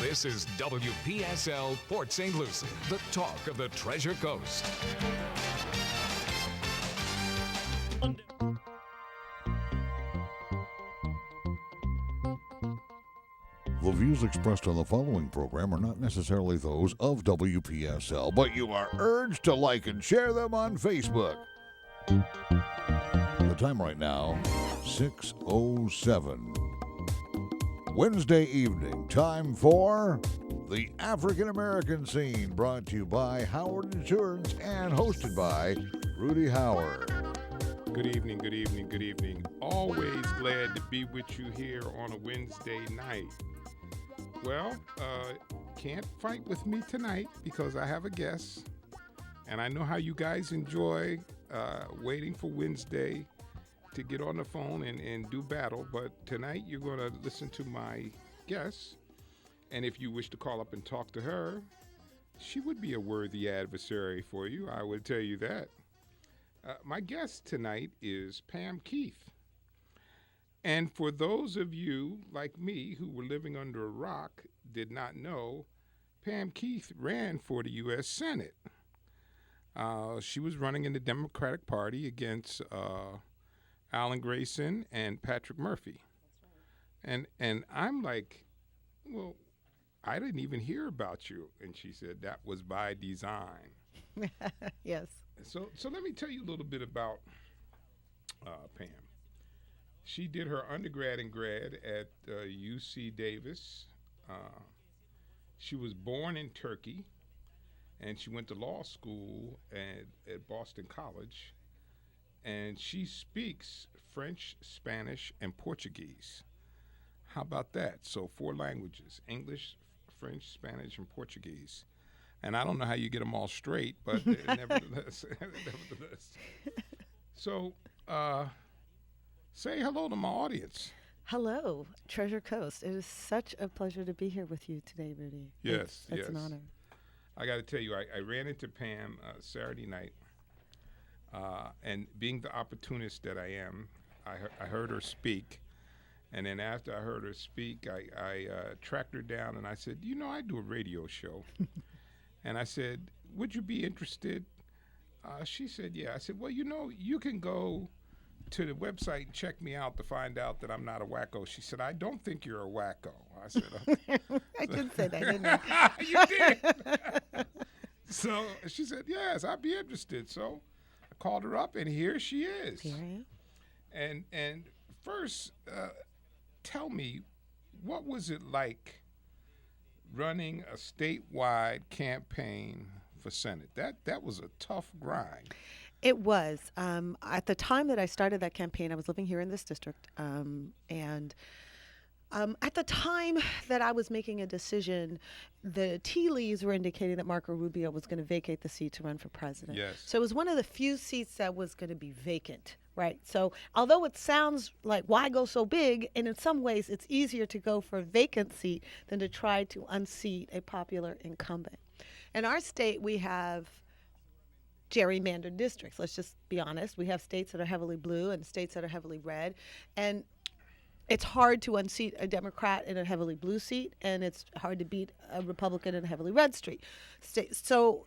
This is WPSL Port St. Lucie, the talk of the Treasure Coast. The views expressed on the following program are not necessarily those of WPSL, but you are urged to like and share them on Facebook. The time right now, 6:07. Wednesday evening, time for the African American Scene, brought to you by Howard Insurance and hosted by Rudy Howard. Good evening, good evening, good evening. Always glad to be with you here on a Wednesday night. Well, can't fight with me tonight because I have a guest, and I know how you guys enjoy waiting for Wednesday to get on the phone and do battle, but tonight you're going to listen to my guest, and if you wish to call up and talk to her, she would be a worthy adversary for you, I would tell you that. My guest tonight is Pam Keith, and for those of you like me who were living under a rock, did not know, Pam Keith ran for the U.S. Senate. She was running in the Democratic Party against Alan Grayson and Patrick Murphy. That's right. And I'm like, well, I didn't even hear about you. And she said that was by design. Yes. So let me tell you a little bit about Pam. She did her undergrad and grad at UC Davis. She was born in Turkey, and she went to law school at Boston College. And she speaks French, Spanish, and Portuguese. How about that? So 4 languages: English, French, Spanish, and Portuguese. And I don't know how you get them all straight, but nevertheless. So say hello to my audience. Hello, Treasure Coast. It is such a pleasure to be here with you today, Rudy. Yes, it's an honor. I got to tell you, I ran into Pam Saturday night. And being the opportunist that I am, I heard her speak. And then after I heard her speak, I tracked her down and I said, I do a radio show. And I said, would you be interested? She said, yeah. I said, well, you can go to the website and check me out to find out that I'm not a wacko. She said, I don't think you're a wacko. I said, okay. I did say that, didn't I? You did. So she said, yes, I'd be interested. So called her up, and here she is. Here I am. And first, tell me, what was it like running a statewide campaign for Senate? That was a tough grind. It was. At the time that I started that campaign, I was living here in this district, and at the time that I was making a decision, the tea leaves were indicating that Marco Rubio was going to vacate the seat to run for president. Yes. So it was one of the few seats that was going to be vacant, right? So although it sounds like, why go so big? And in some ways, it's easier to go for a vacant seat than to try to unseat a popular incumbent. In our state, we have gerrymandered districts. Let's just be honest. We have states that are heavily blue and states that are heavily red. And it's hard to unseat a Democrat in a heavily blue seat, and it's hard to beat a Republican in a heavily red state. So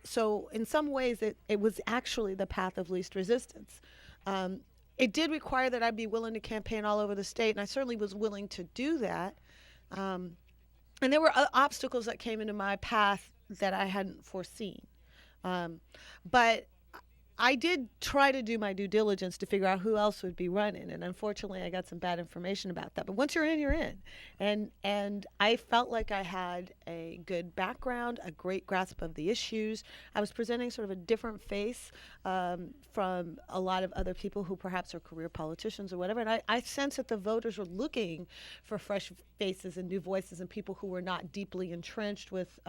in some ways, it was actually the path of least resistance. It did require that I be willing to campaign all over the state, and I certainly was willing to do that. And there were obstacles that came into my path that I hadn't foreseen. But I did try to do my due diligence to figure out who else would be running, and unfortunately I got some bad information about that. But once you're in, you're in. And I felt like I had a good background, a great grasp of the issues. I was presenting sort of a different face from a lot of other people who perhaps are career politicians or whatever. And I sensed that the voters were looking for fresh faces and new voices and people who were not deeply entrenched with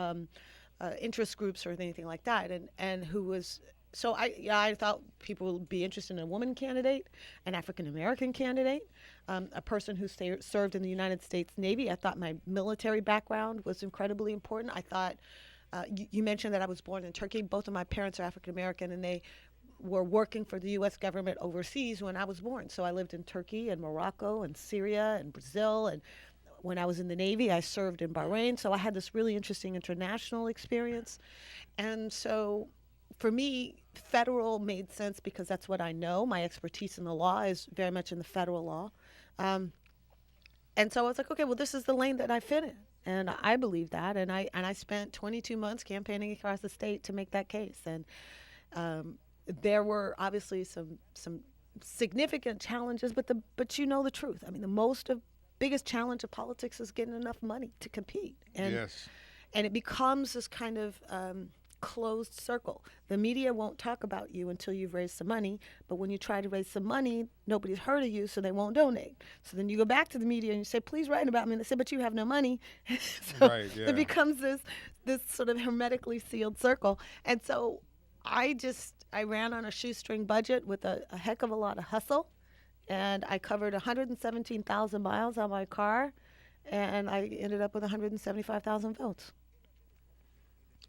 interest groups or anything like that, and who was. So I thought people would be interested in a woman candidate, an African-American candidate, a person who served in the United States Navy. I thought my military background was incredibly important. I thought, you mentioned that I was born in Turkey. Both of my parents are African-American, and they were working for the U.S. government overseas when I was born. So I lived in Turkey and Morocco and Syria and Brazil and When I was in the Navy, I served in Bahrain, so I had this really interesting international experience. And so for me, federal made sense because that's what I know. My expertise in the law is very much in the federal law. And so I was like, okay, well, this is the lane that I fit in. And I believe that. And I spent 22 months campaigning across the state to make that case. And there were obviously some significant challenges, but you know the truth. I mean, the biggest challenge of politics is getting enough money to compete. And, Yes. And it becomes this kind of closed circle. The media won't talk about you until you've raised some money, but when you try to raise some money, nobody's heard of you, so they won't donate. So then you go back to the media and you say, please write about me. And they say, but you have no money. So Right, yeah. it becomes this sort of hermetically sealed circle. And so I ran on a shoestring budget with a heck of a lot of hustle. And I covered 117,000 miles on my car, and I ended up with 175,000 votes.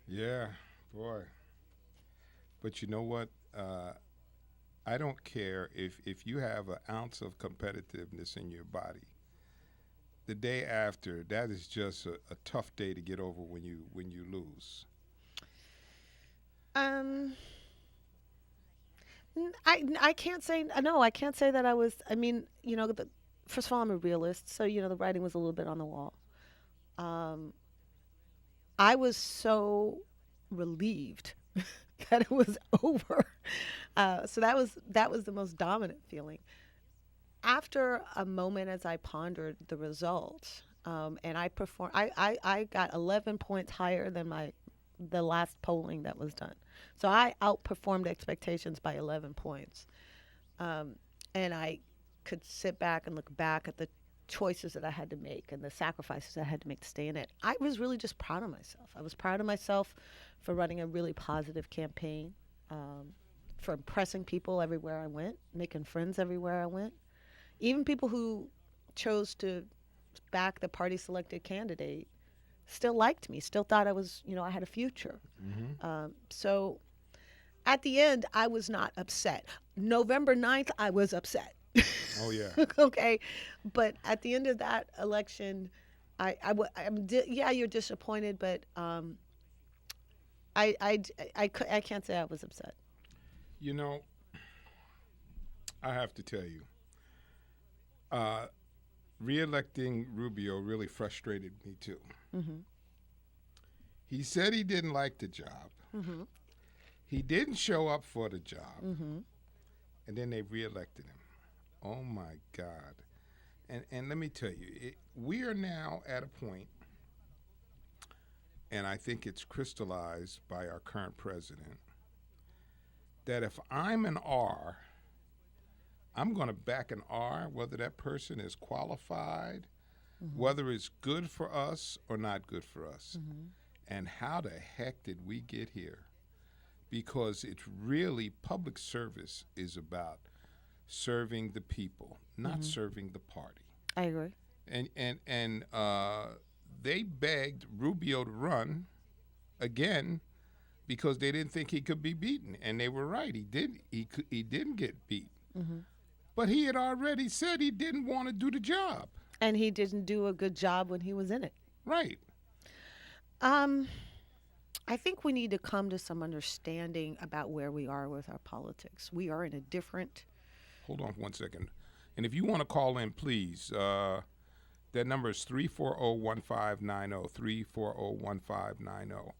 Yeah, boy. But you know what? I don't care if you have an ounce of competitiveness in your body. The day after, that is just a tough day to get over when you lose. I can't say no. I can't say that I was. I mean, first of all, I'm a realist, so the writing was a little bit on the wall. I was so relieved that it was over. So that was the most dominant feeling. After a moment, as I pondered the results, and I performed, I got 11 points higher than the last polling that was done. So I outperformed expectations by 11 points. And I could sit back and look back at the choices that I had to make and the sacrifices I had to make to stay in it. I was really just proud of myself. I was proud of myself for running a really positive campaign, for impressing people everywhere I went, making friends everywhere I went. Even people who chose to back the party selected candidate still liked me, still thought I was, I had a future. Mm-hmm. So at the end, I was not upset. November 9th, I was upset. Oh, yeah. Okay. But at the end of that election, you're disappointed, but I can't say I was upset. I have to tell you, re-electing Rubio really frustrated me too. Mm-hmm. He said he didn't like the job. Mm-hmm. He didn't show up for the job. Mm-hmm. And then they re-elected him. Oh, my God. And let me tell you, we are now at a point, and I think it's crystallized by our current president, that if I'm an R, I'm going to back an R, whether that person is qualified, mm-hmm. whether it's good for us or not good for us. Mm-hmm. And how the heck did we get here? Because it's really, public service is about serving the people, not mm-hmm. serving the party. I agree. And they begged Rubio to run again because they didn't think he could be beaten, and they were right. He didn't get beat. Mm-hmm. But he had already said he didn't want to do the job. And he didn't do a good job when he was in it. Right. I think we need to come to some understanding about where we are with our politics. We are in a different... Hold on 1 second. And if you want to call in, please, that number is 340-1590, 340-1590.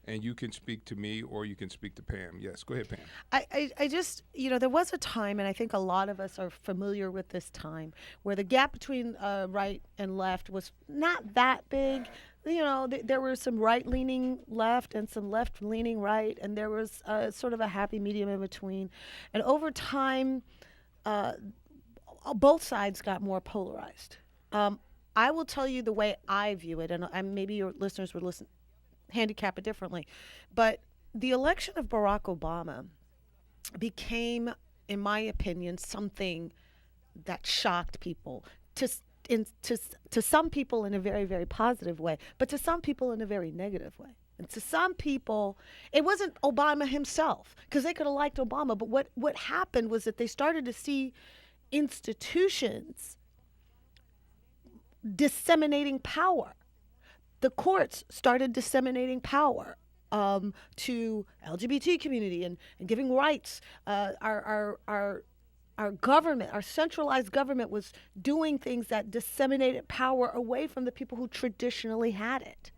And you can speak to me or you can speak to Pam. Yes, go ahead, Pam. I just, there was a time, and I think a lot of us are familiar with this time, where the gap between right and left was not that big. There were some right-leaning left and some left-leaning right, and there was sort of a happy medium in between. And over time, both sides got more polarized. I will tell you the way I view it, and maybe your listeners would handicap it differently. But the election of Barack Obama became, in my opinion, something that shocked people. To some people in a very, very positive way, but to some people in a very negative way. And to some people, it wasn't Obama himself, because they could have liked Obama, but what happened was that they started to see institutions disseminating power. The courts started disseminating power to LGBT community and giving rights. Our government, our centralized government, was doing things that disseminated power away from the people who traditionally had it.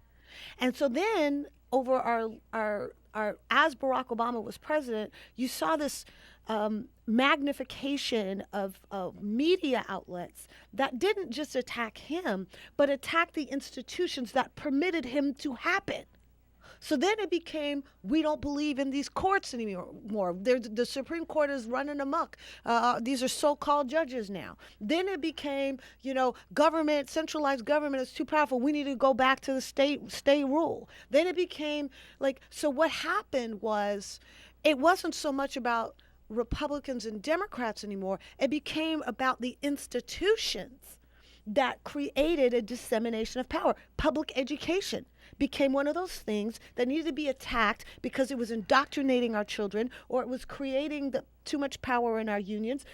And so then, over our as Barack Obama was president, you saw this magnification of media outlets that didn't just attack him, but attack the institutions that permitted him to happen. So then it became, we don't believe in these courts anymore. The Supreme Court is running amok. These are so-called judges now. Then it became, government, centralized government is too powerful. We need to go back to the state rule. Then it became so what happened was, it wasn't so much about Republicans and Democrats anymore. It became about the institutions that created a dissemination of power. Public education became one of those things that needed to be attacked because it was indoctrinating our children, or it was creating too much power in our unions.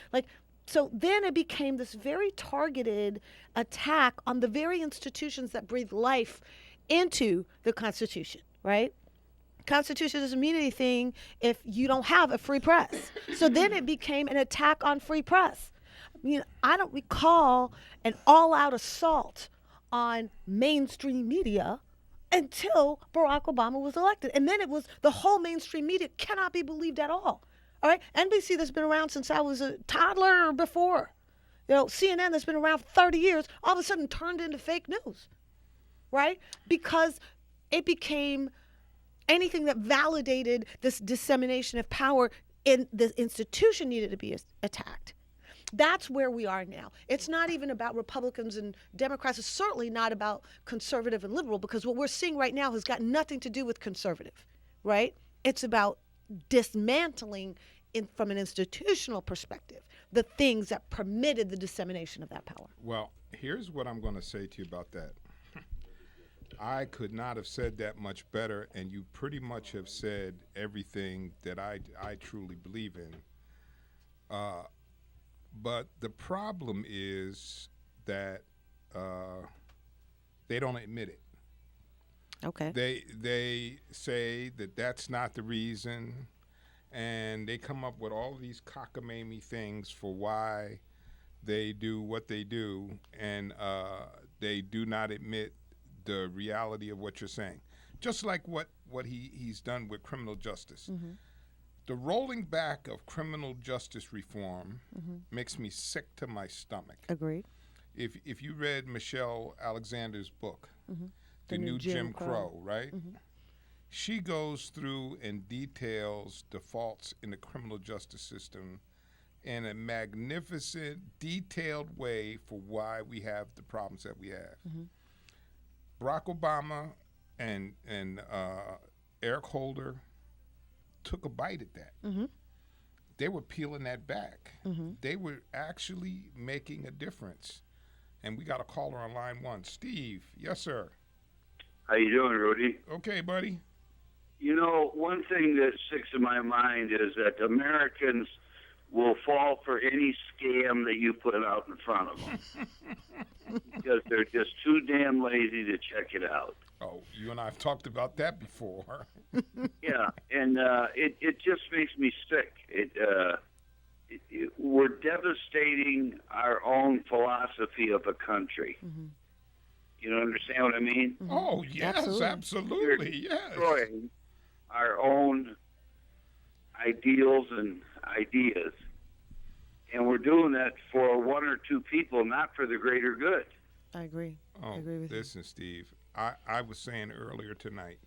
So then it became this very targeted attack on the very institutions that breathe life into the Constitution, right? Constitution doesn't mean anything if you don't have a free press. So then it became an attack on free press. I don't recall an all-out assault on mainstream media until Barack Obama was elected. And then it was the whole mainstream media cannot be believed at all. All right? NBC that's been around since I was a toddler or before. CNN that's been around for 30 years, all of a sudden turned into fake news. Right? Because it became anything that validated this dissemination of power in the institution needed to be attacked. That's where we are now. It's not even about Republicans and Democrats. It's certainly not about conservative and liberal, because what we're seeing right now has got nothing to do with conservative, right? It's about dismantling, from an institutional perspective, the things that permitted the dissemination of that power. Well, here's what I'm going to say to you about that. I could not have said that much better, and you pretty much have said everything that I truly believe in. But the problem is that they don't admit it. Okay. They say that that's not the reason, and they come up with all these cockamamie things for why they do what they do, and they do not admit the reality of what you're saying. Just like what he's done with criminal justice. Mm-hmm. The rolling back of criminal justice reform makes me sick to my stomach. Agreed. If you read Michelle Alexander's book, The New Jim Crow, right? Mm-hmm. She goes through and details the faults in the criminal justice system in a magnificent, detailed way for why we have the problems that we have. Mm-hmm. Barack Obama and Eric Holder took a bite at that. Mm-hmm. They were peeling that back. Mm-hmm. They were actually making a difference. And we got a caller on line 1. Steve, yes, sir. How you doing, Rudy? Okay, buddy. One thing that sticks in my mind is that Americans will fall for any scam that you put out in front of them because they're just too damn lazy to check it out. Oh, you and I have talked about that before. Yeah, and it just makes me sick. We're devastating our own philosophy of a country. Mm-hmm. You understand what I mean? Mm-hmm. Oh, yes, absolutely, yes. We're destroying our own ideals and ideas. And we're doing that for one or two people, not for the greater good. I agree. I agree with listen, Steve, I was saying earlier tonight,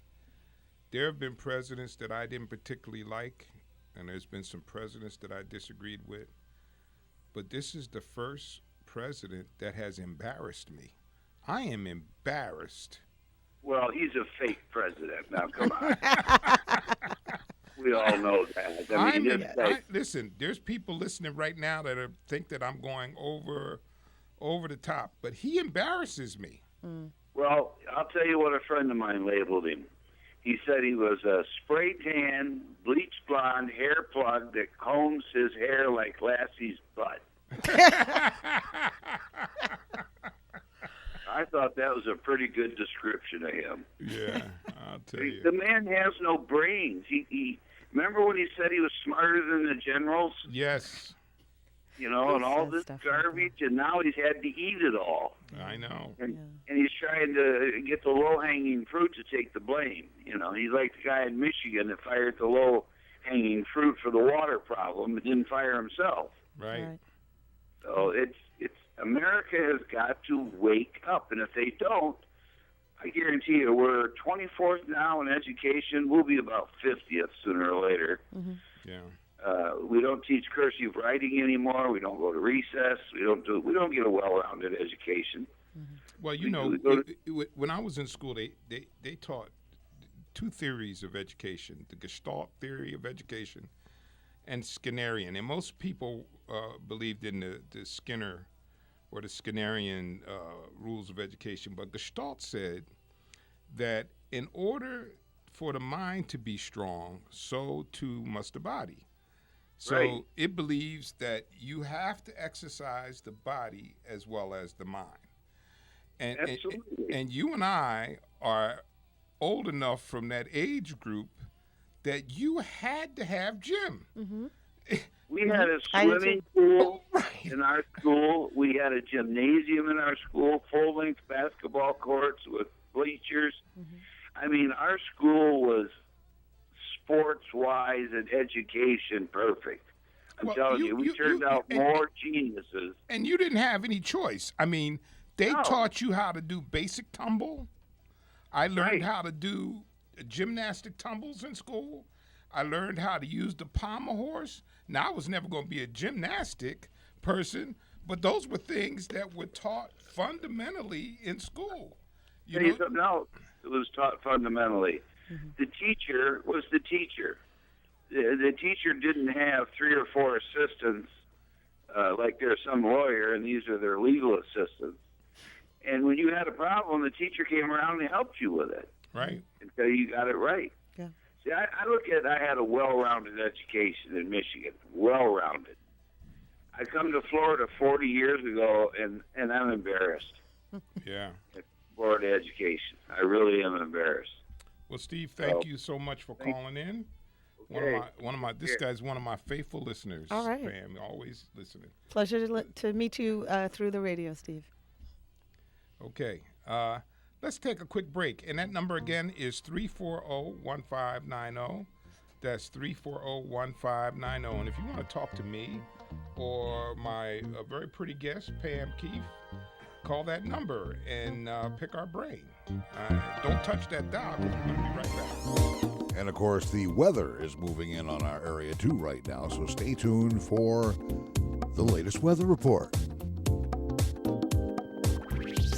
there have been presidents that I didn't particularly like, and there's been some presidents that I disagreed with. But this is the first president that has embarrassed me. I am embarrassed. Well, he's a fake president. Now, come on. We all know that. Listen, there's people listening right now that think that I'm going over the top, but he embarrasses me. Mm. Well, I'll tell you what a friend of mine labeled him. He said he was a spray tan, bleached blonde hair plug that combs his hair like Lassie's butt. I thought that was a pretty good description of him. Yeah, I'll tell you. The man has no brains. He remember when he said he was smarter than the generals? Yes, You know, and all said this stuff like garbage, and now he's had to eat it all. I know. And he's trying to get the low-hanging fruit to take the blame. You know, he's like the guy in Michigan that fired the low-hanging fruit for the water problem and didn't fire himself. Right. So it's America has got to wake up, and if they don't, I guarantee you, we're 24th now in education. We'll be about 50th sooner or later. Yeah. We don't teach cursive writing anymore. We don't go to recess. We don't get a well-rounded education. Well, you know, when I was in school, they taught two theories of education: the Gestalt theory of education and Skinnerian. And most people believed in the Skinner or the Skinnerian rules of education. But Gestalt said that in order for the mind to be strong, so too must the body. So Right. it believes that you have to exercise the body as well as the mind. And Absolutely. and you and I are old enough from that age group that you had to have gym. We had a I do swimming too. pool Right. in our school. We had a gymnasium in our school, full-length basketball courts with bleachers. I mean, our school was sports-wise and education perfect. I'm Well, telling you, we turned out more geniuses. And you didn't have any choice. I mean, they No. taught you how to do basic tumble. I learned Right. how to do gymnastic tumbles in school. I learned how to use the pommel horse. Now, I was never going to be a gymnastic person, but those were things that were taught fundamentally in school. Tell you something else that was taught fundamentally. The teacher was the teacher. The teacher didn't have 3 or 4 assistants like there's some lawyer, and these are their legal assistants. And when you had a problem, the teacher came around and helped you with it Right. until you got it right. Yeah. See, I had a well-rounded education in Michigan, well-rounded. I come to Florida 40 years ago, and I'm embarrassed Yeah. at Florida education. I really am embarrassed. Well, Steve, thank you so much for calling in. This guy's one of my faithful listeners. All right. Pam, always listening. Pleasure to meet you through the radio, Steve. Okay. Let's take a quick break. And that number again is 340-1590. That's 340-1590. And if you want to talk to me or my very pretty guest, Pam Keith, call that number and pick our brain. Don't touch that dial because we're going to be right back. And of course, the weather is moving in on our area too right now, so stay tuned for the latest weather report.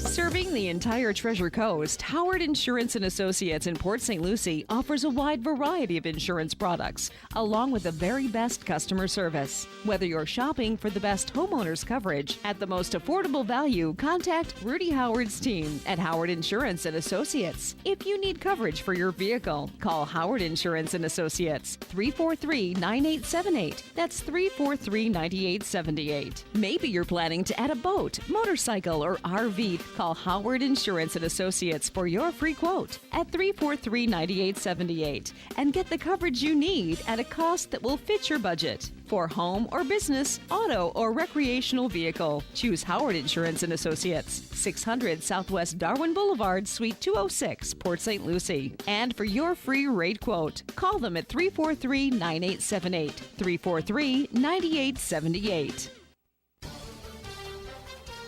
Serving the entire Treasure Coast, Howard Insurance and Associates in Port St. Lucie offers a wide variety of insurance products, along with the very best customer service. Whether you're shopping for the best homeowners coverage at the most affordable value, contact Rudy Howard's team at Howard Insurance and Associates. If you need coverage for your vehicle, call Howard Insurance and Associates, 343-9878. That's 343-9878. Maybe you're planning to add a boat, motorcycle, or RV. Call Howard Insurance and Associates for your free quote at 343-9878 and get the coverage you need at a cost that will fit your budget. For home or business, auto or recreational vehicle, choose Howard Insurance and Associates, 600 Southwest Darwin Boulevard, Suite 206, Port St. Lucie. And for your free rate quote, call them at 343-9878, 343-9878.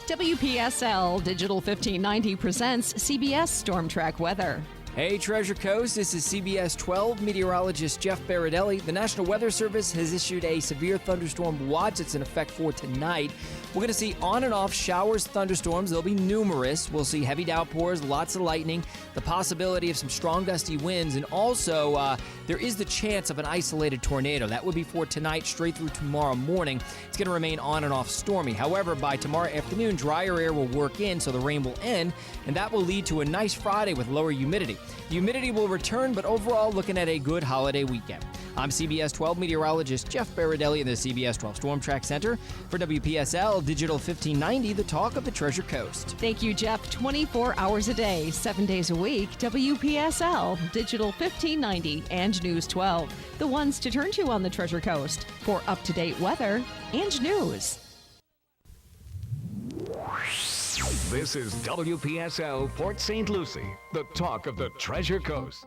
WPSL Digital 1590 presents CBS Storm Track Weather. Hey Treasure Coast, this is CBS 12 meteorologist Jeff Baradelli. The National Weather Service has issued a severe thunderstorm watch that's in effect for tonight. We're going to see on and off showers, thunderstorms. They'll be numerous. We'll see heavy downpours, lots of lightning, the possibility of some strong gusty winds, and also there is the chance of an isolated tornado. That would be for tonight straight through tomorrow morning. It's going to remain on and off stormy. However, by tomorrow afternoon, drier air will work in, so the rain will end, and that will lead to a nice Friday with lower humidity. The humidity will return, but overall looking at a good holiday weekend. I'm CBS 12 meteorologist Jeff Baradelli in the CBS 12 Storm Track Center for WPSL Digital 1590, the talk of the Treasure Coast. Thank you, Jeff. 24 hours a day, 7 days a week. WPSL, Digital 1590, and News 12. The ones to turn to on the Treasure Coast for up-to-date weather and news. This is WPSL Port St. Lucie, the talk of the Treasure Coast.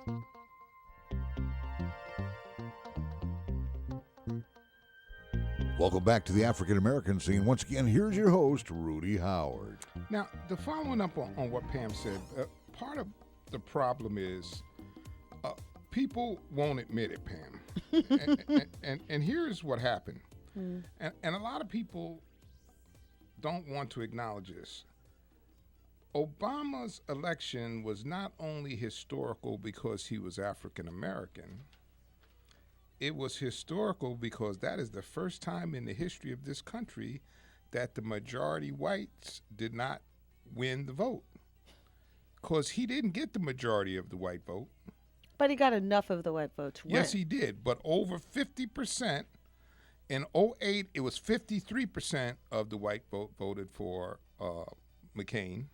Welcome back to the African American scene. Once again, here's your host, Rudy Howard. Now, the following up on what Pam said, part of the problem is people won't admit it, Pam. and here's what happened. And a lot of people don't want to acknowledge this. Obama's election was not only historical because he was African American, it was historical because that is the first time in the history of this country that the majority whites did not win the vote. Because he didn't get the majority of the white vote. But he got enough of the white vote to win. Yes, he did. But over 50%. In 2008, it was 53% of the white vote voted for McCain.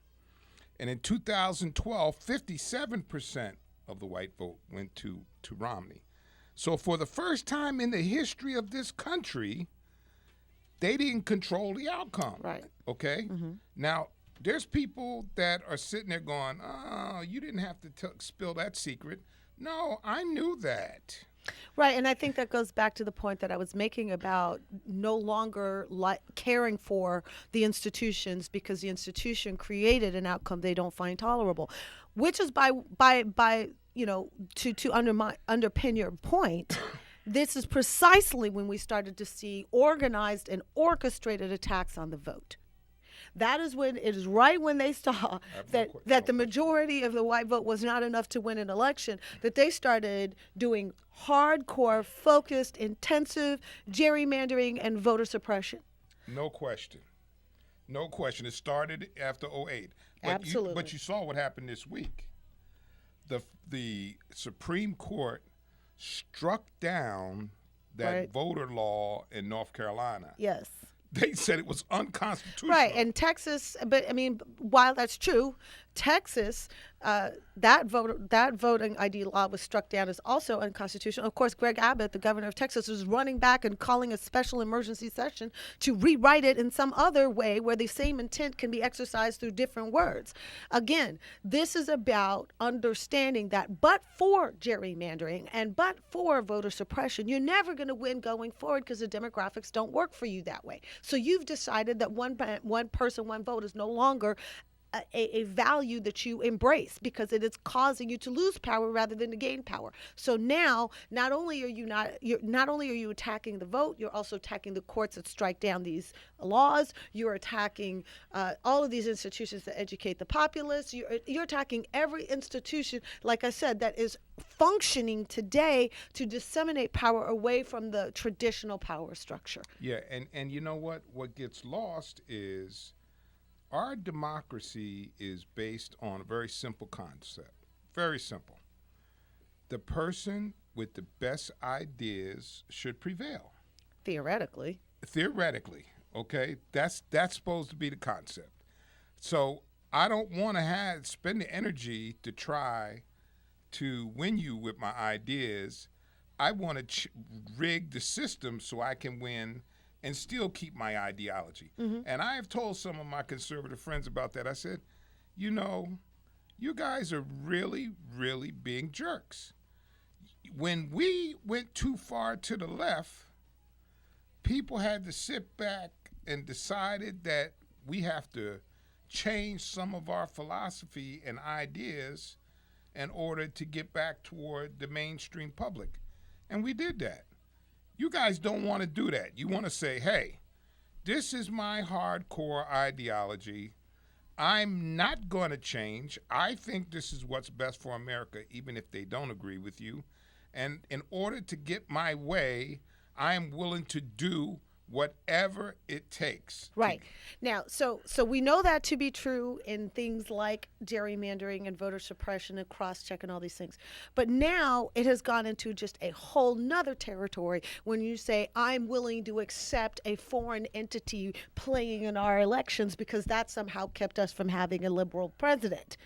And in 2012, 57% of the white vote went to Romney. So for the first time in the history of this country, they didn't control the outcome. Right. Okay? Mm-hmm. Now, there's people that are sitting there going, oh, you didn't have to spill that secret. No, I knew that. Right, and I think that goes back to the point that I was making about no longer caring for the institutions because the institution created an outcome they don't find tolerable, which is by you know, to underpin your point. This is precisely when we started to see organized and orchestrated attacks on the vote. That is when it is right when they saw that the majority of the white vote was not enough to win an election, that they started doing hardcore, focused, intensive gerrymandering and voter suppression. No question. No question. It started after 2008. Absolutely. But you saw what happened this week. The Supreme Court struck down that voter law in North Carolina. Yes. They said it was unconstitutional. Right, and Texas, but I mean, while that's true, Texas, that voting ID law was struck down as also unconstitutional. Of course, Greg Abbott, the governor of Texas, was running back and calling a special emergency session to rewrite it in some other way where the same intent can be exercised through different words. Again, this is about understanding that but for gerrymandering and but for voter suppression, you're never going to win going forward because the demographics don't work for you that way. So you've decided that one person, one vote is no longer a value that you embrace because it is causing you to lose power rather than to gain power. So now, not only are you attacking the vote, you're also attacking the courts that strike down these laws. You're attacking all of these institutions that educate the populace. You're attacking every institution, like I said, that is functioning today to disseminate power away from the traditional power structure. Yeah, and you know what? What gets lost is our democracy is based on a very simple concept. Very simple. The person with the best ideas should prevail. Theoretically, okay? That's supposed to be the concept. So I don't want to spend the energy to try to win you with my ideas. I want to rig the system so I can win and still keep my ideology. Mm-hmm. And I have told some of my conservative friends about that. I said, you know, you guys are really, really being jerks. When we went too far to the left, people had to sit back and decided that we have to change some of our philosophy and ideas in order to get back toward the mainstream public. And we did that. You guys don't want to do that. You want to say, hey, this is my hardcore ideology. I'm not going to change. I think this is what's best for America, even if they don't agree with you. And in order to get my way, I am willing to do whatever it takes. Right. Now, so we know that to be true in things like gerrymandering and voter suppression and cross-check and all these things. But now it has gone into just a whole nother territory when you say, I'm willing to accept a foreign entity playing in our elections because that somehow kept us from having a liberal president.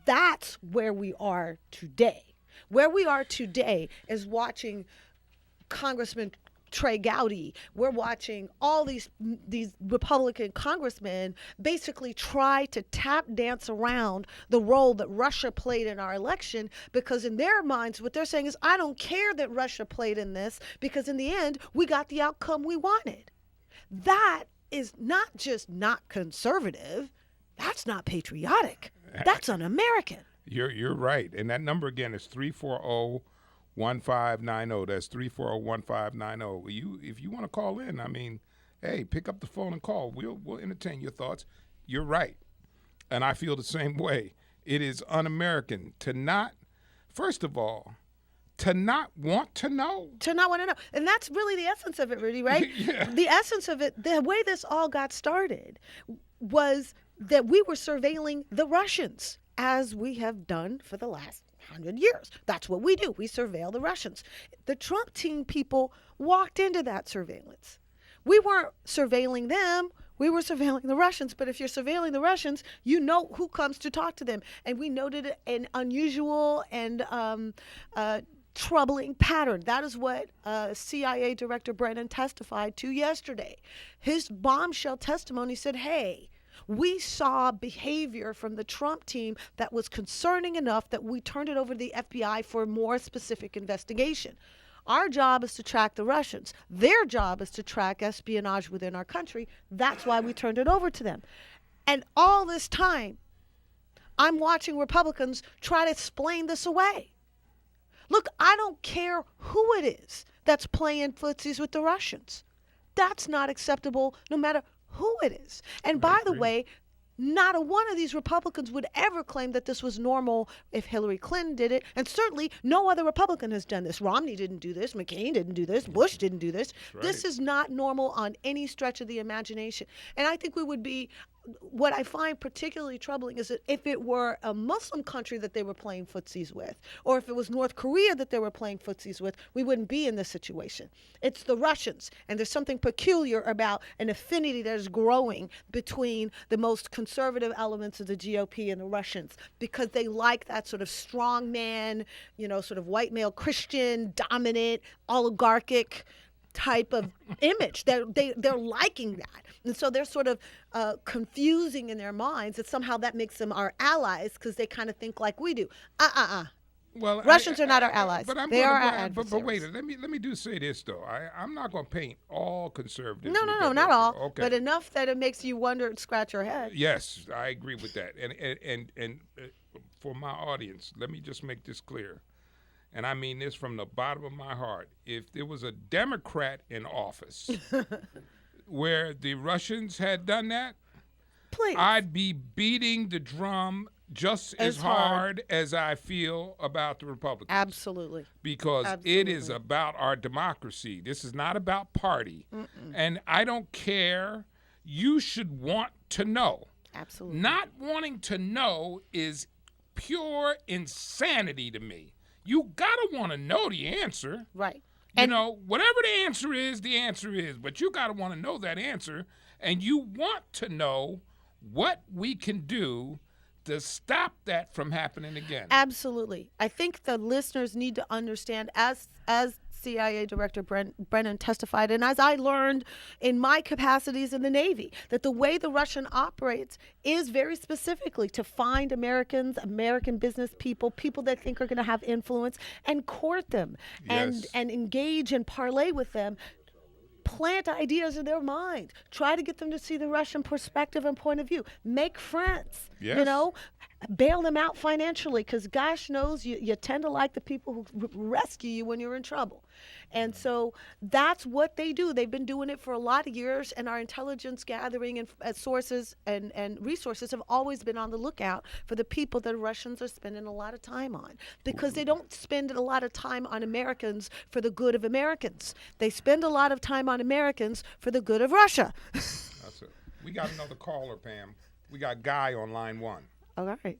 That's where we are today. Where we are today is watching Congressman Trey Gowdy. We're watching all these Republican congressmen basically try to tap dance around the role that Russia played in our election, because in their minds what they're saying is, I don't care that Russia played in this, because in the end we got the outcome we wanted. That is not just not conservative, that's not patriotic, that's un-American. You're right. And that number again is 340-1590. That's 340-1590. If you want to call in, I mean, hey, pick up the phone and call. We'll entertain your thoughts. You're right. And I feel the same way. It is un-American to not, first of all, to not want to know. To not want to know. And that's really the essence of it, Rudy, right? Yeah. The essence of it, the way this all got started was that we were surveilling the Russians, as we have done for the last 100 years. That's what we do. We surveil the Russians. The Trump team people walked into that surveillance. We weren't surveilling them. We were surveilling the Russians. But if you're surveilling the Russians, you know who comes to talk to them. And we noted an unusual and troubling pattern. That is what CIA Director Brennan testified to yesterday. His bombshell testimony said, hey, we saw behavior from the Trump team that was concerning enough that we turned it over to the FBI for more specific investigation. Our job is to track the Russians. Their job is to track espionage within our country. That's why we turned it over to them. And all this time, I'm watching Republicans try to explain this away. Look, I don't care who it is that's playing footsies with the Russians. That's not acceptable no matter who it is. And by the way, not a one of these Republicans would ever claim that this was normal if Hillary Clinton did it. And certainly no other Republican has done this. Romney didn't do this. McCain didn't do this. Bush didn't do this. Right. This is not normal on any stretch of the imagination. And I think we would be, what I find particularly troubling is that if it were a Muslim country that they were playing footsies with, or if it was North Korea that they were playing footsies with, we wouldn't be in this situation. It's the Russians, and there's something peculiar about an affinity that is growing between the most conservative elements of the GOP and the Russians, because they like that sort of strong man, sort of white male Christian, dominant, oligarchic type of image. They're liking that. And so they're sort of confusing in their minds that somehow that makes them our allies, because they kind of think like we do. Well, Russians are not our allies. They are our adversaries. But wait, let me do say this though. I'm not going to paint all conservatives. No, with that not all. Okay. But enough that it makes you wonder and scratch your head. Yes, I agree with that. And for my audience, let me just make this clear. And I mean this from the bottom of my heart. If there was a Democrat in office where the Russians had done that, Please. I'd be beating the drum just as hard as I feel about the Republicans. Absolutely. Because it is about our democracy. This is not about party. And I don't care. You should want to know. Absolutely. Not wanting to know is pure insanity to me. You gotta want to know the answer. Right. Whatever the answer is, but you gotta want to know that answer, and you want to know what we can do to stop that from happening again. Absolutely. I think the listeners need to understand, as CIA Director Brennan testified, and as I learned in my capacities in the Navy, that the way the Russian operates is very specifically to find Americans, American business people that think are going to have influence, and court them, Yes. and engage and parlay with them. Plant ideas in their mind. Try to get them to see the Russian perspective and point of view. Make friends. Yes. bail them out financially, because gosh knows you tend to like the people who rescue you when you're in trouble. And so that's what they do. They've been doing it for a lot of years, and our intelligence gathering and sources and resources have always been on the lookout for the people that Russians are spending a lot of time on, because they don't spend a lot of time on Americans for the good of Americans. They spend a lot of time on Americans for the good of Russia. That's it. We got another caller, Pam. We got Guy on line 1. All right.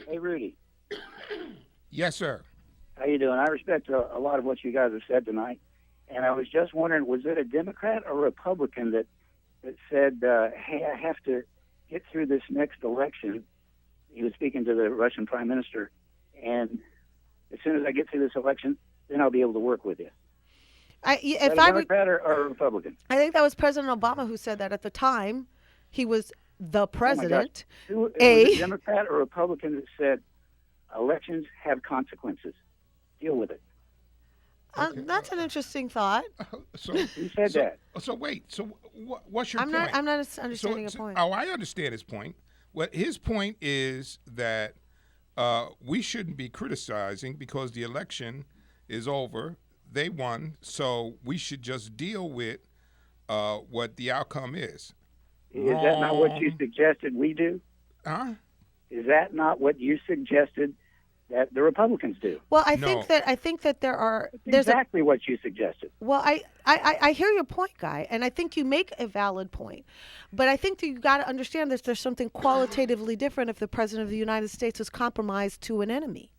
Hey, Rudy. Yes, sir. How you doing? I respect a lot of what you guys have said tonight, and I was just wondering, was it a Democrat or Republican that said, hey, I have to get through this next election? He was speaking to the Russian prime minister, and as soon as I get through this election, then I'll be able to work with you. If a Democrat or a Republican? I think that was President Obama who said that at the time. He was the president. Was it a Democrat or Republican that said elections have consequences? Deal with it. That's an interesting thought. Who said that? So wait. So what's your point? I'm not understanding your point. Oh, I understand his point. What his point is that we shouldn't be criticizing because the election is over. They won, so we should just deal with what the outcome is. Is that not what you suggested we do? Huh? Is that not what you suggested that the Republicans do? Well, I think that there's exactly what you suggested. Well, I hear your point, Guy, and I think you make a valid point. But I think that you got to understand that there's something qualitatively different if the president of the United States is compromised to an enemy.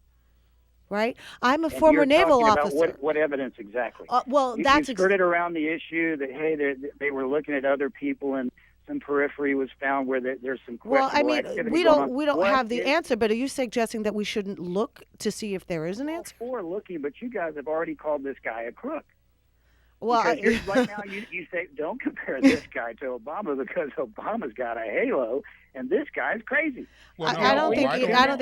Right? I'm a former naval officer. What evidence exactly? That's you skirted around the issue that, hey, they were looking at other people and some periphery was found where there's some questionable activity we going on. We don't have the answer, but are you suggesting that we shouldn't look to see if there is an answer? For looking, but you guys have already called this guy a crook. Well, right now you say don't compare this guy to Obama because Obama's got a halo and this guy's crazy. Well, I don't think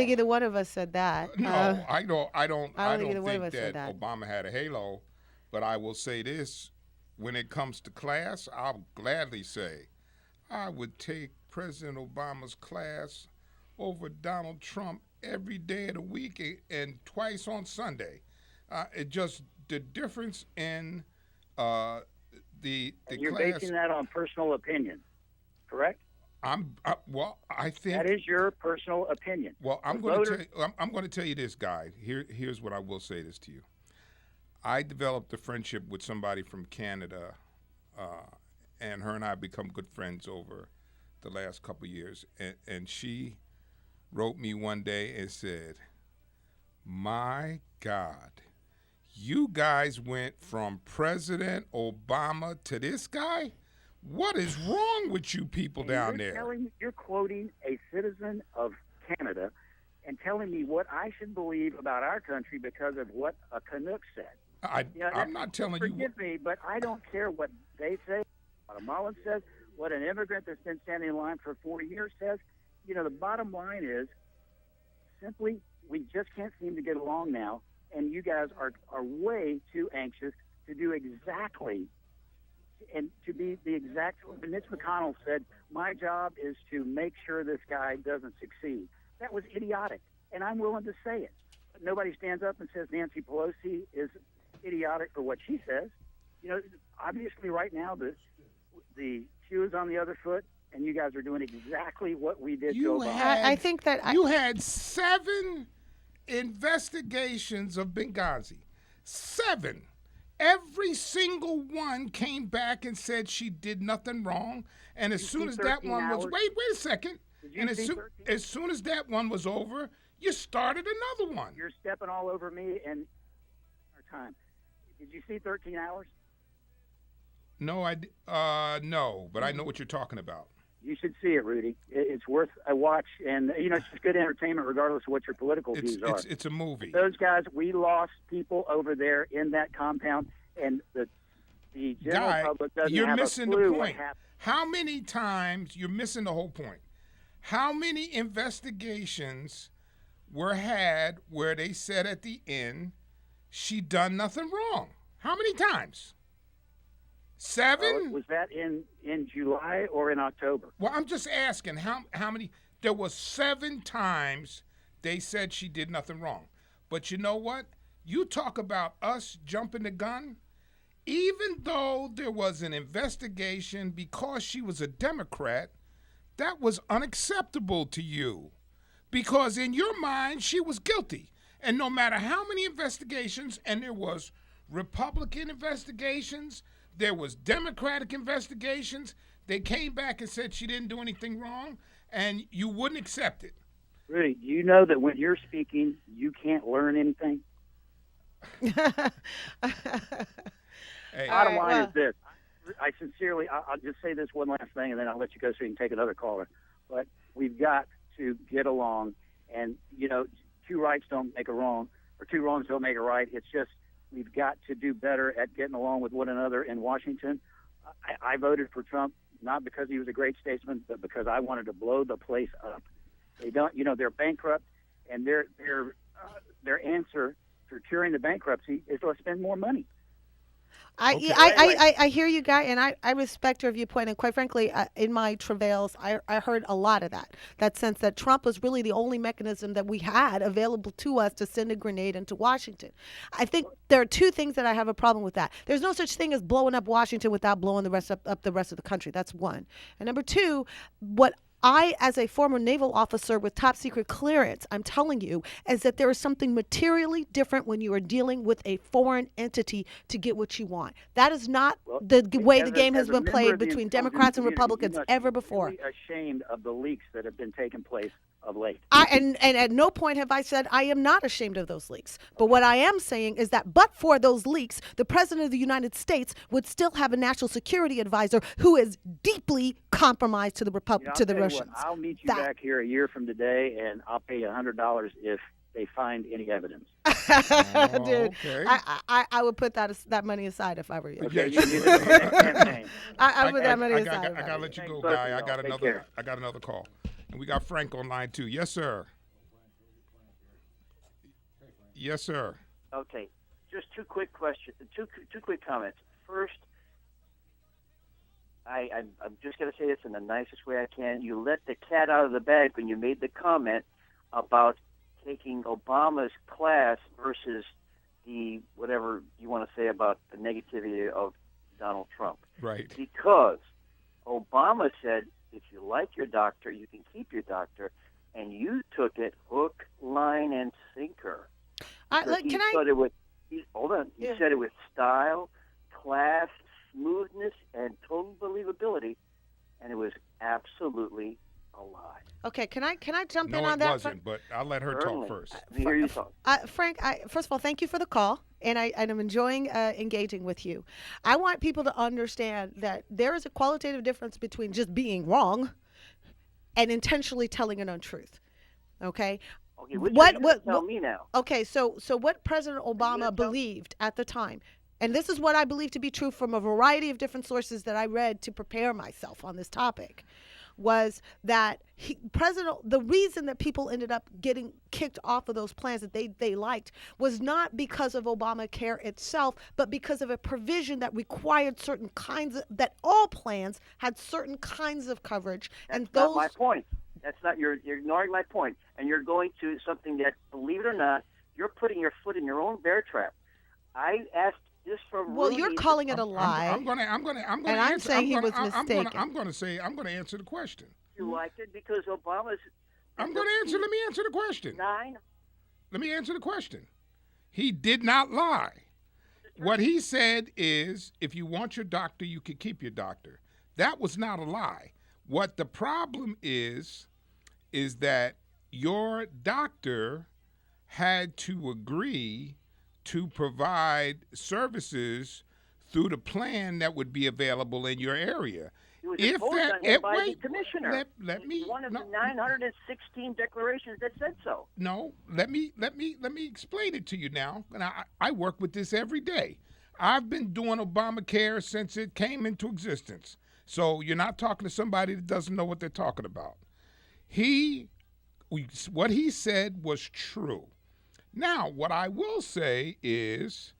either one of us said that. No, I don't think that Obama had a halo, but I will say this: when it comes to class, I'll gladly say I would take President Obama's class over Donald Trump every day of the week and twice on Sunday. It just the difference in the you're class. basing that on personal opinion, correct? I think that is your personal opinion. Well, I'm going to tell you this, Guy. Here's what I will say this to you. I developed a friendship with somebody from Canada, and her and I have become good friends over the last couple of years. And she wrote me one day and said, "My God, you guys went from President Obama to this guy? What is wrong with you people down there?" You're quoting a citizen of Canada and telling me what I should believe about our country because of what a Canuck said. I'm not telling you. Forgive me, but I don't care what they say, what a Mullen says, what an immigrant that's been standing in line for 4 years says. The bottom line is simply we just can't seem to get along now, and you guys are way too anxious to do exactly and to be the exact. Mitch McConnell said, "My job is to make sure this guy doesn't succeed." That was idiotic, and I'm willing to say it. But nobody stands up and says Nancy Pelosi is idiotic for what she says. Obviously right now the shoe is on the other foot, and you guys are doing exactly what we did to Obama. I think that you had 7 investigations of Benghazi. 7. Every single one came back and said she did nothing wrong. And as soon as that one was wait a second. And as soon as that one was over, you started another one. You're stepping all over me and our time. Did you see 13 Hours? No, no, but I know what you're talking about. You should see it, Rudy. It's worth a watch, and it's just good entertainment, regardless of what your political views are. It's a movie. Those guys, we lost people over there in that compound, and the general public doesn't you're have missing a clue the what point. happened. How many times you're missing the whole point? How many investigations were had where they said at the end she done nothing wrong? How many times? 7? Was that in July or in October? Well, I'm just asking how many. There was 7 times they said she did nothing wrong. But you know what? You talk about us jumping the gun. Even though there was an investigation because she was a Democrat, that was unacceptable to you. Because in your mind, she was guilty. And no matter how many investigations, and there was Republican investigations, there was Democratic investigations, they came back and said she didn't do anything wrong, and you wouldn't accept it. Rudy, do you know that when you're speaking, you can't learn anything? Hey, Bottom line is this. I sincerely, I'll just say this one last thing, and then I'll let you go so you can take another caller. But we've got to get along, and, you know, 2 rights don't make a wrong, or 2 wrongs don't make a right. It's just we've got to do better at getting along with one another in Washington. I voted for Trump not because he was a great statesman, but because I wanted to blow the place up. They don't, you know, they're bankrupt, and their answer for curing the bankruptcy is to spend more money. I hear you, Guy, and I respect your viewpoint. And quite frankly, in my travails, I heard a lot of that sense that Trump was really the only mechanism that we had available to us to send a grenade into Washington. I think there are 2 things that I have a problem with that. There's no such thing as blowing up Washington without blowing the rest up the rest of the country. That's one. And number 2, what I, as a former naval officer with top secret clearance, I'm telling you, is that there is something materially different when you are dealing with a foreign entity to get what you want. That is not the way the game has been played between Democrats and Republicans ever before. I'm ashamed of the leaks that have been taking place of late. And at no point have I said I am not ashamed of those leaks. But what I am saying is that but for those leaks, the President of the United States would still have a national security advisor who is deeply compromised to the Russians. I'll meet you back here a year from today, and I'll pay you $100 if they find any evidence. Dude, okay. I would put that money aside if I were you. Okay, you need a campaign. I put that money aside. I gotta let you go, Guy. I got another call. And we got Frank on line 2. Yes, sir. Yes, sir. Okay, just 2 quick questions, two quick comments. First, I'm just going to say this in the nicest way I can. You let the cat out of the bag when you made the comment about taking Obama's class versus the whatever you want to say about the negativity of Donald Trump. Right. Because Obama said, if you like your doctor, you can keep your doctor, and you took it hook, line, and sinker. Hold on. He said it with style, class, smoothness, and total believability, and it was absolutely a lie. Okay, can I jump in No, on it that? wasn't, but I'll let her talk first. Let me hear you talk. Frank, first of all, thank you for the call, and I'm enjoying engaging with you. I want people to understand that there is a qualitative difference between just being wrong and intentionally telling an untruth. Okay? Okay, what tell me now? Okay, so what President Obama believed at the time, and this is what I believe to be true from a variety of different sources that I read to prepare myself on this topic, was that the reason that people ended up getting kicked off of those plans that they liked was not because of Obamacare itself, but because of a provision that required certain kinds that all plans had certain kinds of coverage. That's not my point. That's not you're ignoring my point, and you're going to something that, believe it or not, you're putting your foot in your own bear trap. I asked this from Well, Rudy. you're calling it a lie. I'm going to and I'm saying he was mistaken. I'm going to answer the question. You liked it because Obama's. Let me answer the question. 9. Let me answer the question. He did not lie. What he said is, if you want your doctor, you can keep your doctor. That was not a lie. What the problem is that your doctor had to agree to provide services through the plan that would be available in your area. It was imposed on him by the commissioner. Let me. One of the 916 declarations that said so. No, let me explain it to you now. And I work with this every day. I've been doing Obamacare since it came into existence. So you're not talking to somebody that doesn't know what they're talking about. What he said was true. Now, what I will say is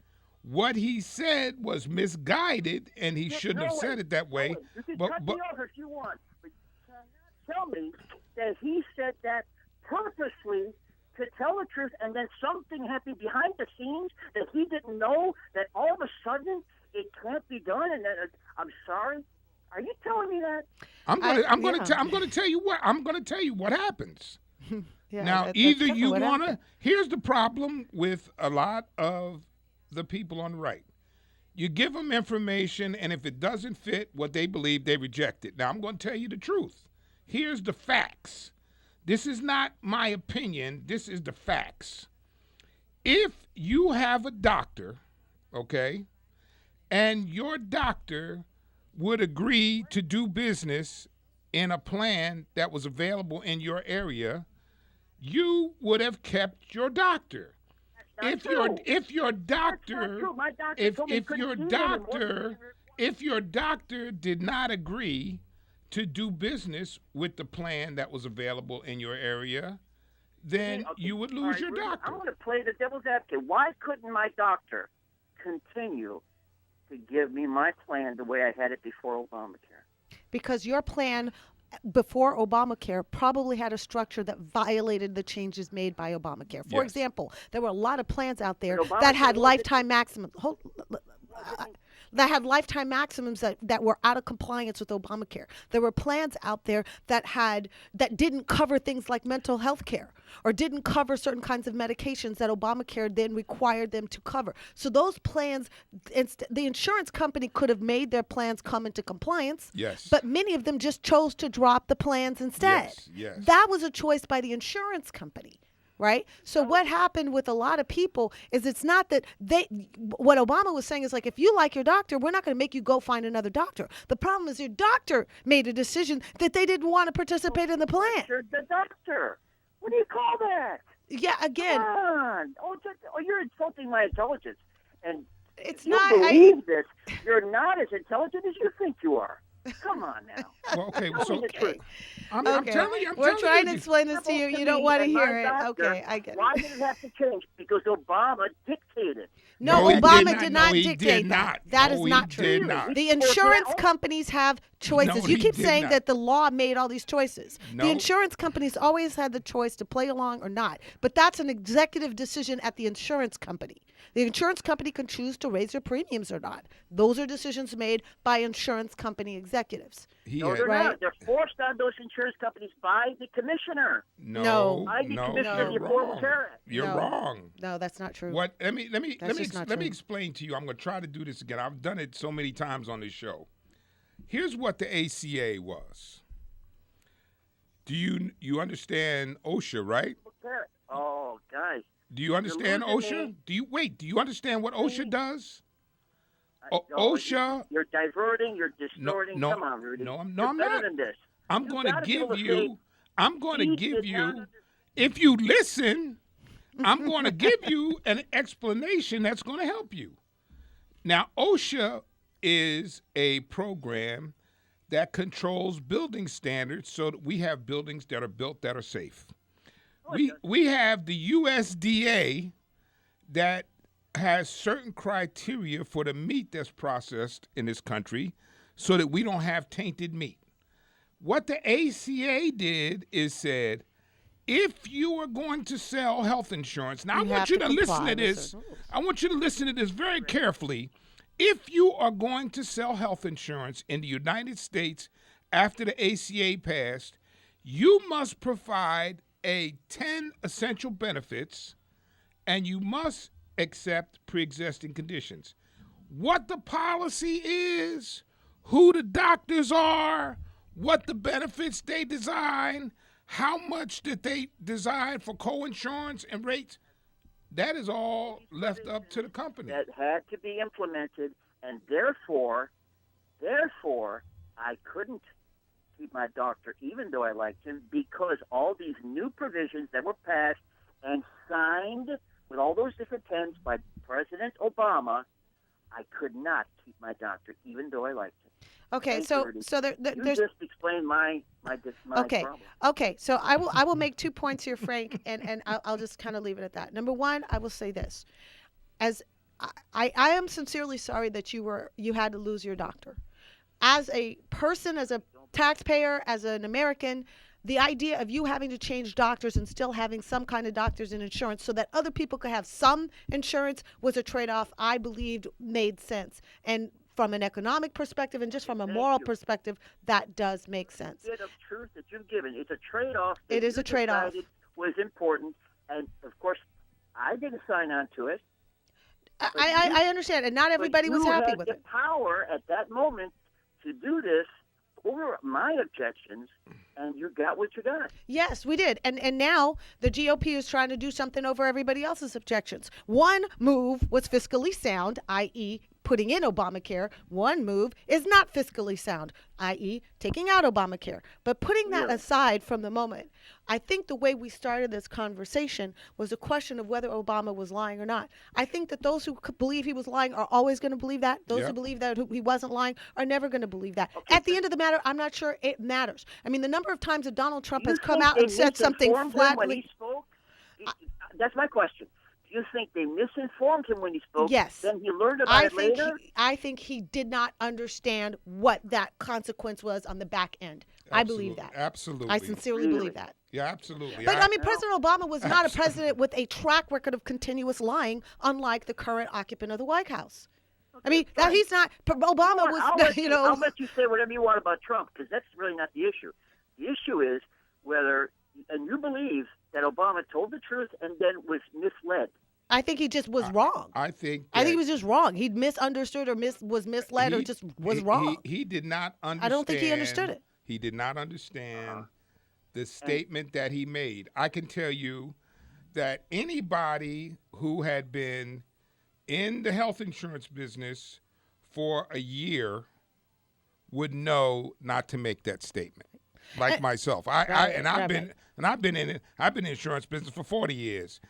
what he said was misguided, and he shouldn't have said it that way. You can cut me off if you want, but you cannot tell me that he said that purposely to tell the truth, and then something happened behind the scenes that he didn't know, that all of a sudden it can't be done, and that I'm sorry. Are you telling me that? I'm going to tell you what. I'm going to tell you what happens. Yeah, Now, that's either kinda you what want to. happened. Here's the problem with a lot of the people on the right. You give them information, and if it doesn't fit what they believe, they reject it. Now, I'm going to tell you the truth. Here's the facts. This is not my opinion. This is the facts. If you have a doctor, okay, and your doctor would agree to do business in a plan that was available in your area, you would have kept your doctor. If your doctor did not agree to do business with the plan that was available in your area, then you would lose your doctor. I'm going to play the devil's advocate. Why couldn't my doctor continue to give me my plan the way I had it before Obamacare? Because your plan before Obamacare probably had a structure that violated the changes made by Obamacare. For Yes. example, there were a lot of plans out there But that Obamacare had wasn't- lifetime maximum. That had lifetime maximums that were out of compliance with Obamacare. There were plans out there that didn't cover things like mental health care or didn't cover certain kinds of medications that Obamacare then required them to cover. So those plans, the insurance company could have made their plans come into compliance, Yes. but many of them just chose to drop the plans instead. Yes. That was a choice by the insurance company. Right? So what happened with a lot of people is it's not that what Obama was saying is like, if you like your doctor, we're not going to make you go find another doctor. The problem is your doctor made a decision that they didn't want to participate in the plan. You're the doctor. What do you call that? Yeah, again, Come on. You're insulting my intelligence. And it's you not. believe this. You're not as intelligent as you think you are. Come on now. Well, okay, Tell so me the truth. I'm Okay. telling you. We're trying to you. explain this to you. You don't me want to and my hear it. doctor, Okay, I get Why it. did it have to change? Because Obama dictated. No, he Obama did No, not he dictate did that. not. That No, is he not true. did not. The insurance companies have choices. No, You he keep did saying not. that the law made all these choices. No. The insurance companies always had the choice to play along or not. But that's an executive decision at the insurance company. The insurance company can choose to raise their premiums or not. Those are decisions made by insurance company executives. No, they're Right. not. They're forced on those insurance companies by the commissioner. No. By the commissioner of the you're Affordable wrong. Care Act. You're No. wrong. No, that's not true. What? Let me just not let me true. explain to you. I'm going to try to do this again. I've done it so many times on this show. Here's what the ACA was. Do you understand OSHA, right? Oh, guys. Do you understand losing OSHA? me. Do you understand what OSHA does? No, OSHA. You're diverting. You're distorting. no, Come on, Rudy. no, I'm You're better not. than this. I'm You going to gotta be able give to say, you. I'm going to "He give did not you. If you listen, I'm going to give you an explanation that's going to help you. Now, OSHA is a program that controls building standards so that we have buildings that are built that are safe. We have the USDA that has certain criteria for the meat that's processed in this country so that we don't have tainted meat. What the ACA did is said, if you are going to sell health insurance, now You I want have you to to listen comply to with this. certain rules. I want you to listen to this very carefully. If you are going to sell health insurance in the United States after the ACA passed, you must provide 10 essential benefits, and you must accept pre-existing conditions. What the policy is, who the doctors are, what the benefits they design, how much did they design for co-insurance and rates, that is all left up to the company. that had to be implemented, and therefore, I couldn't keep my doctor, even though I liked him, because all these new provisions that were passed and signed with all those different pens by President Obama, I could not keep my doctor, even though I liked him. Okay, Thank so you, Rudy. so there, You there's just explained my okay. problem. Okay, so I will make 2 points here, Frank, and I'll just kind of leave it at that. Number one, I will say this: as I am sincerely sorry that you had to lose your doctor. As a person, as a taxpayer, as an American, the idea of you having to change doctors and still having some kind of doctors and insurance so that other people could have some insurance was a trade-off I believed made sense. And from an economic perspective and just from a moral perspective, that does make sense. Bit of truth that you've given. It's a trade-off. It is a trade-off. Was important, and of course, I didn't sign on to it. I understand, and not everybody was happy with it. You had the power at that moment to do this over my objections, and you got what you got. Yes, we did. And now the GOP is trying to do something over everybody else's objections. One move was fiscally sound, i.e., putting in Obamacare. One move is not fiscally sound, i.e., taking out Obamacare. But putting that aside from the moment, I think the way we started this conversation was a question of whether Obama was lying or not. I think that those who believe he was lying are always going to believe that. Those who believe that he wasn't lying are never going to believe that. Okay, at the end of the matter, I'm not sure it matters. I mean, the number of times that Donald Trump has come out and said something flat. When he spoke? That's my question. Do you think they misinformed him when he spoke? Yes. Then he learned about it later? I think he did not understand what that consequence was on the back end. I believe that. Absolutely. I sincerely believe that. Yeah, absolutely. But, I mean, President Obama was not a president with a track record of continuous lying, unlike the current occupant of the White House. Okay, I mean, now he's not, Obama was, I'll let you say whatever you want about Trump, because that's really not the issue. The issue is whether, and you believe that Obama told the truth and then was misled. I think he just was wrong. I think he was just wrong. He misunderstood or was misled or just was wrong. He did not understand. I don't think he understood it. He did not understand the statement that he made. I can tell you that anybody who had been in the health insurance business for a year would know not to make that statement. Like myself, I've been in the insurance business for 40 years.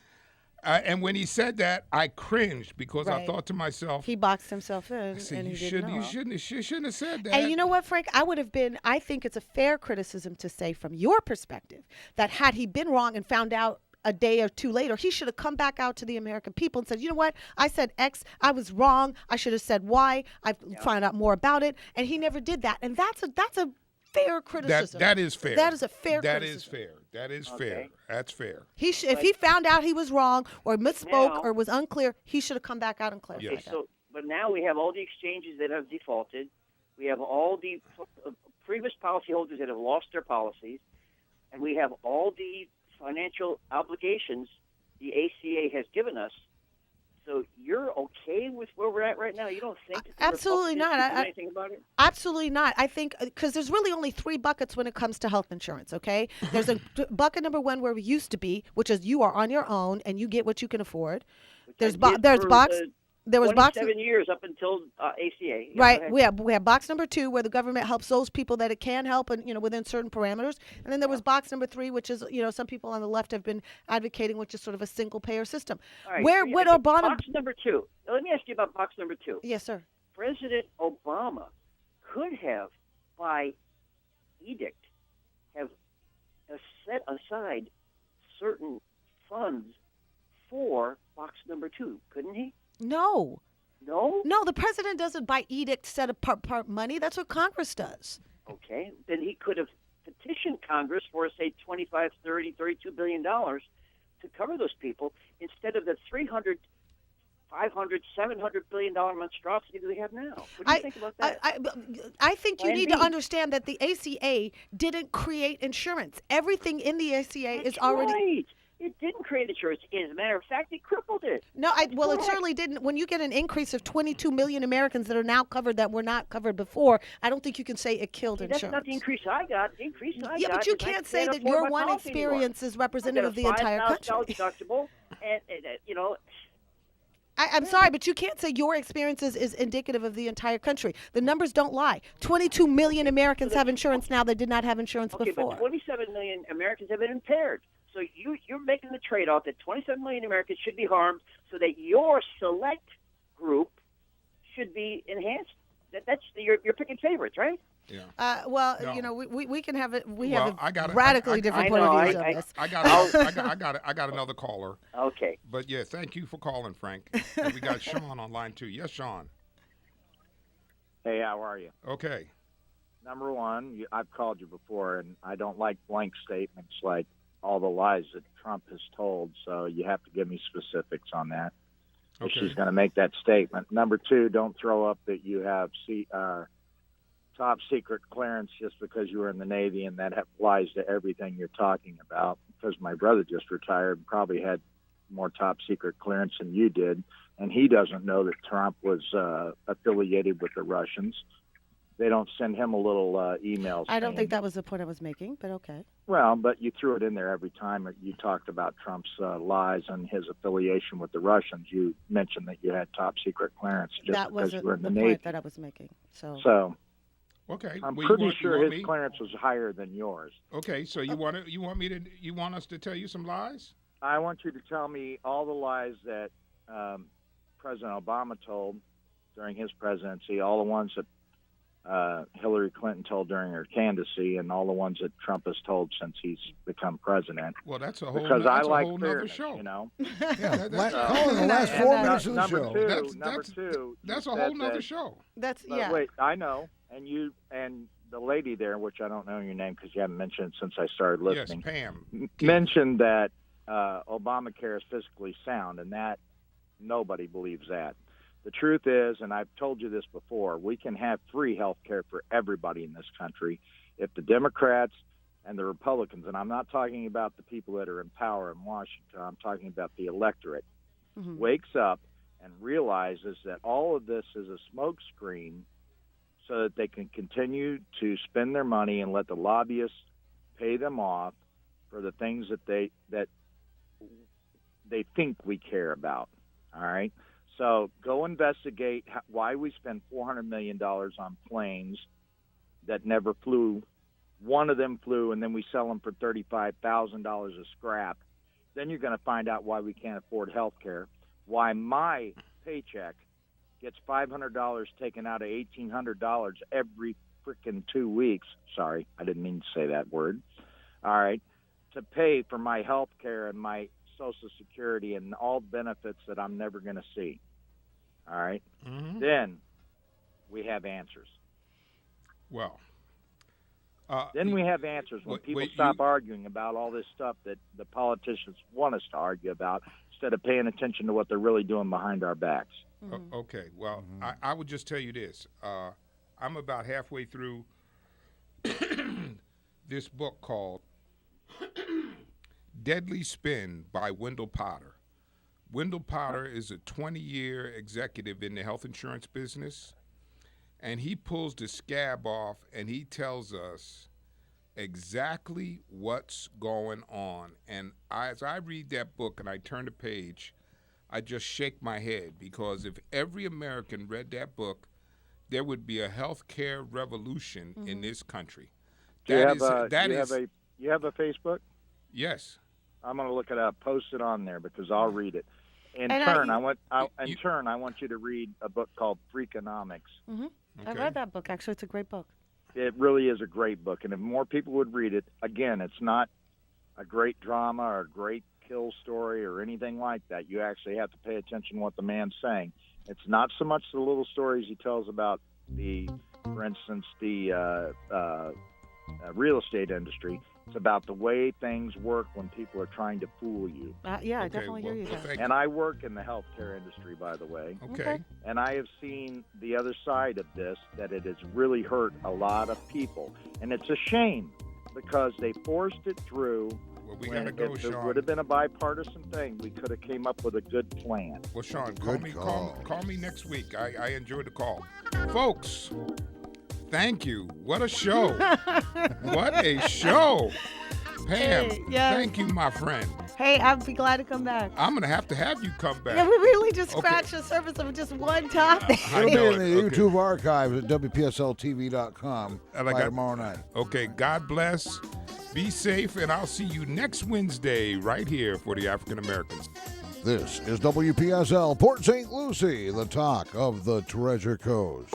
And when he said that, I cringed because I thought to myself, he boxed himself in, I said, and you he didn't know. You shouldn't have said that. And you know what, Frank? I think it's a fair criticism to say from your perspective that had he been wrong and found out a day or two later, he should have come back out to the American people and said, you know what? I said X. I was wrong. I should have said Y. I found out more about it. And he never did that. And that's a fair criticism. That is fair. That is a fair criticism. That is fair. That's fair. If he found out he was wrong or misspoke or was unclear, he should have come back out and clarified that. But now we have all the exchanges that have defaulted. We have all the previous policyholders that have lost their policies. And we have all the financial obligations the ACA has given us. So you're okay with where we're at right now? You don't think absolutely not? Anything about it? Absolutely not. I think because there's really only three buckets when it comes to health insurance. Okay, there's a bucket number one where we used to be, which is you are on your own and you get what you can afford. There's box. There was 27 years up until ACA. Right. We have box number two where the government helps those people that it can help and within certain parameters. And then there was box number three, which is some people on the left have been advocating, which is sort of a single payer system. All right. Where would Obama box number two? Now, let me ask you about box number two. Yes, sir. President Obama could have, by edict, have set aside certain funds for box number two, couldn't he? No. No? No, the president doesn't by edict set apart money. That's what Congress does. Okay. Then he could have petitioned Congress for, say, $25, $30, $32 billion to cover those people instead of the $300, $500, $700 billion monstrosity that we have now. What do you think about that? I think you need to understand that the ACA didn't create insurance. Everything in the ACA is already... Right. It didn't create insurance. As a matter of fact, it crippled it. No, it certainly didn't. When you get an increase of 22 million Americans that are now covered that were not covered before, I don't think you can say it killed insurance. That's not the increase I got. The increase I got. Yeah, but you can't say that your one experience is representative of the entire country. Deductible, and I'm sorry, but you can't say your experiences is indicative of the entire country. The numbers don't lie. 22 million Americans have insurance now that did not have insurance before. But 27 million Americans have been impaired. So you're making the trade-off that 27 million Americans should be harmed so that your select group should be enhanced. You're picking favorites, right? Yeah. We can have it. We have a radically different point of views on this. I got another caller. Okay. But yeah, thank you for calling, Frank. And we got Sean on line 2. Yes, Sean. Hey, how are you? Okay. number one, I've called you before, and I don't like blank statements like all the lies that Trump has told, so you have to give me specifics on that. If she's going to make that statement. Number two, don't throw up that you have top secret clearance just because you were in the Navy, and that applies to everything you're talking about, because my brother just retired and probably had more top secret clearance than you did, and he doesn't know that Trump was affiliated with the Russians. They don't send him a little email. I don't think that was the point I was making, but okay. Well, but you threw it in there every time you talked about Trump's lies and his affiliation with the Russians. You mentioned that you had top secret clearance just that because wasn't you were in the the Navy. point that I was making. So okay, I'm well, pretty sure his me? clearance was higher than yours. Okay, so you want us to tell you some lies? I want you to tell me all the lies that President Obama told during his presidency, all the ones that Hillary Clinton told during her candidacy, and all the ones that Trump has told since he's become president. Well, that's a whole because I like whole fairness, show. You know. Yeah, call in the last 4 minutes of the number show. Number two. That's a whole nother show. That's But wait, I know, and you and the lady there, which I don't know your name because you haven't mentioned it since I started listening. Yes, Pam. Mentioned that Obamacare is fiscally sound, and that nobody believes that. The truth is, and I've told you this before, we can have free health care for everybody in this country if the Democrats and the Republicans, and I'm not talking about the people that are in power in Washington, I'm talking about the electorate, wakes up and realizes that all of this is a smokescreen so that they can continue to spend their money and let the lobbyists pay them off for the things that they think we care about, all right? So go investigate why we spend $400 million on planes that never flew. One of them flew, and then we sell them for $35,000 a scrap. Then you're going to find out why we can't afford health care, why my paycheck gets $500 taken out of $1,800 every freaking 2 weeks. Sorry, I didn't mean to say that word. All right, to pay for my health care and my Social Security and all benefits that I'm never going to see. All right? Then we have answers. Well. Then we have answers when people stop arguing about all this stuff that the politicians want us to argue about instead of paying attention to what they're really doing behind our backs. Okay. Well, I would just tell you this. I'm about halfway through this book called Deadly Spin by Wendell Potter. Wendell Potter is a 20-year executive in the health insurance business, and he pulls the scab off and he tells us exactly what's going on. And as I read that book and I turn the page, I just shake my head, because if every American read that book, there would be a health care revolution in this country. You have a Facebook? Yes. I'm going to look it up. Post it on there because I'll read it. In turn, I want you to read a book called Freakonomics. Okay. I read that book. Actually, it's a great book. It really is a great book, and if more people would read it, again, it's not a great drama or a great kill story or anything like that. You actually have to pay attention to what the man's saying. It's not so much the little stories he tells about for instance, the real estate industry. It's about the way things work when people are trying to fool you. I definitely hear you there. And I work in the healthcare industry, by the way. Okay. And I have seen the other side of this, that it has really hurt a lot of people. And it's a shame because they forced it through. Well, we got to go, if Sean. it would have been a bipartisan thing, we could have came up with a good plan. Well, Sean, call me next week. I enjoyed the call. Folks, thank you. What a show. What a show. Pam, thank you, my friend. Hey, I'd be glad to come back. I'm going to have you come back. Yeah, we really just scratched the surface of just one topic. It'll be in the YouTube archives at WPSLTV.com by tomorrow night. Okay, God bless. Be safe, and I'll see you next Wednesday right here for the African Americans. This is WPSL Port St. Lucie, the talk of the Treasure Coast.